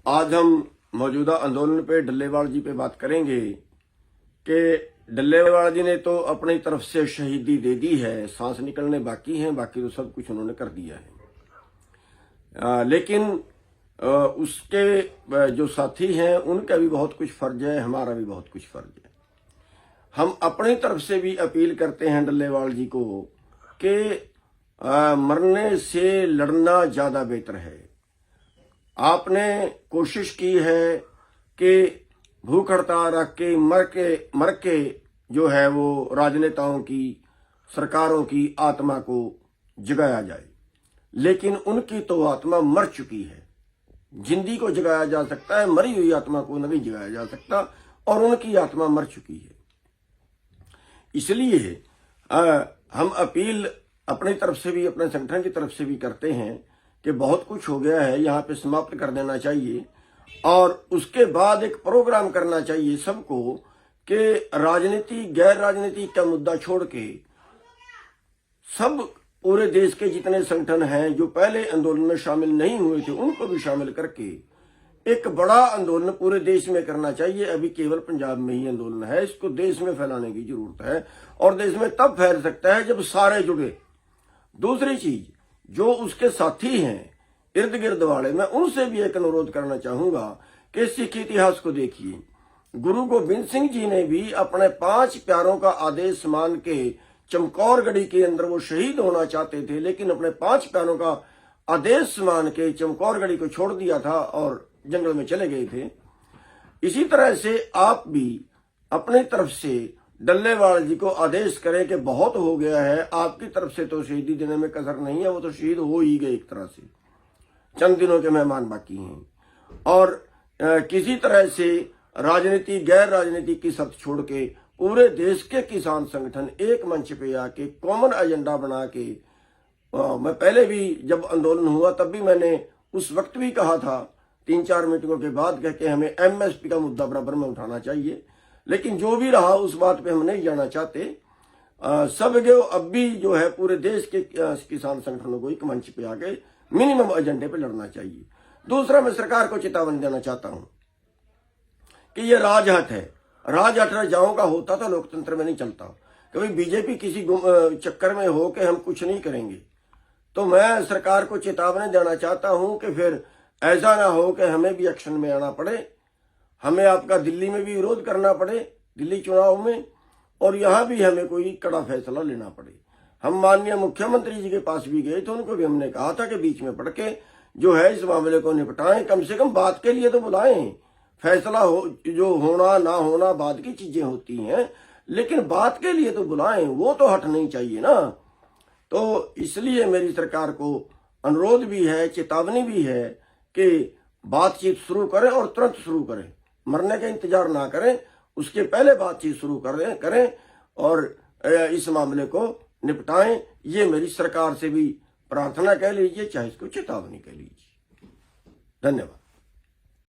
आज हम मौजूदा आंदोलन पे डल्लेवाल जी पे बात करेंगे कि डल्लेवाल जी ने तो अपनी तरफ से शहीदी दे दी है, सांस निकलने बाकी हैं, बाकी तो सब कुछ उन्होंने कर दिया है। लेकिन उसके जो साथी हैं उनका भी बहुत कुछ फर्ज है, हमारा भी बहुत कुछ फर्ज है। हम अपनी तरफ से भी अपील करते हैं डल्लेवाल जी को कि मरने से लड़ना ज्यादा बेहतर है। आपने कोशिश की है कि भूख हड़ताल रख के मर के जो है वो राजनेताओं की, सरकारों की आत्मा को जगाया जाए, लेकिन उनकी तो आत्मा मर चुकी है। जिंदी को जगाया जा सकता है, मरी हुई आत्मा को नहीं जगाया जा सकता, और उनकी आत्मा मर चुकी है। इसलिए हम अपील अपनी तरफ से भी, अपने संगठन की तरफ से भी करते हैं कि बहुत कुछ हो गया है, यहाँ पे समाप्त कर देना चाहिए और उसके बाद एक प्रोग्राम करना चाहिए सबको कि राजनीति, गैर राजनीति का मुद्दा छोड़ के सब पूरे देश के जितने संगठन हैं जो पहले आंदोलन में शामिल नहीं हुए थे उनको भी शामिल करके एक बड़ा आंदोलन पूरे देश में करना चाहिए। अभी केवल पंजाब में ही आंदोलन है, इसको देश में फैलाने की जरूरत है और देश में तब फैल सकता है जब सारे जुड़े। दूसरी चीज, जो उसके साथी हैं इर्द गिर्द वाले, मैं उनसे भी एक अनुरोध करना चाहूंगा कि सिख इतिहास को देखिए। गुरु गोबिंद सिंह जी ने भी अपने 5 प्यारों का आदेश मान के चमकौरगढ़ी के अंदर वो शहीद होना चाहते थे, लेकिन अपने 5 प्यारों का आदेश मान के चमकौरगढ़ी को छोड़ दिया था और जंगल में चले गए थे। इसी तरह से आप भी अपनी तरफ से डल्लेवाल जी को आदेश करें कि बहुत हो गया है, आपकी तरफ से तो शहीदी देने में कसर नहीं है, वो तो शहीद हो ही गए एक तरह से, चंद दिनों के मेहमान बाकी हैं। और किसी तरह से राजनीति, गैर राजनीति की शर्त छोड़ के पूरे देश के किसान संगठन एक मंच पे आके कॉमन एजेंडा बना के, मैं पहले भी जब आंदोलन हुआ तब भी मैंने उस वक्त भी कहा था, 3-4 मीटिंगों के बाद कह के हमें एमएसपी का मुद्दा बराबर में उठाना चाहिए, लेकिन जो भी रहा उस बात पे हम नहीं जाना चाहते। सब जो अब भी जो है पूरे देश के किसान संगठनों को एक मंच पे आके मिनिमम एजेंडे पे लड़ना चाहिए। दूसरा, मैं सरकार को चेतावनी देना चाहता हूं कि ये राजहट है, राजहट राजाओं का होता था, लोकतंत्र में नहीं चलता। कभी बीजेपी किसी चक्कर में हो के हम कुछ नहीं करेंगे, तो मैं सरकार को चेतावनी देना चाहता हूं कि फिर ऐसा ना हो कि हमें भी एक्शन में आना पड़े, हमें आपका दिल्ली में भी विरोध करना पड़े, दिल्ली चुनाव में, और यहां भी हमें कोई कड़ा फैसला लेना पड़े। हम माननीय मुख्यमंत्री जी के पास भी गए तो उनको भी हमने कहा था कि बीच में पड़ के जो है इस मामले को निपटाएं, कम से कम बात के लिए तो बुलाएं। फैसला हो, जो होना ना होना बाद की चीजें होती हैं, लेकिन बात के लिए तो बुलाएं, वो तो हट नहीं चाहिए ना। तो इसलिए मेरी सरकार को अनुरोध भी है, चेतावनी भी है कि बातचीत शुरू करें और तुरंत शुरू करें, मरने का इंतजार ना करें, उसके पहले बातचीत शुरू करें और इस मामले को निपटाएं। ये मेरी सरकार से भी प्रार्थना कह लीजिए, चाहे इसको चेतावनी कह लीजिए। धन्यवाद।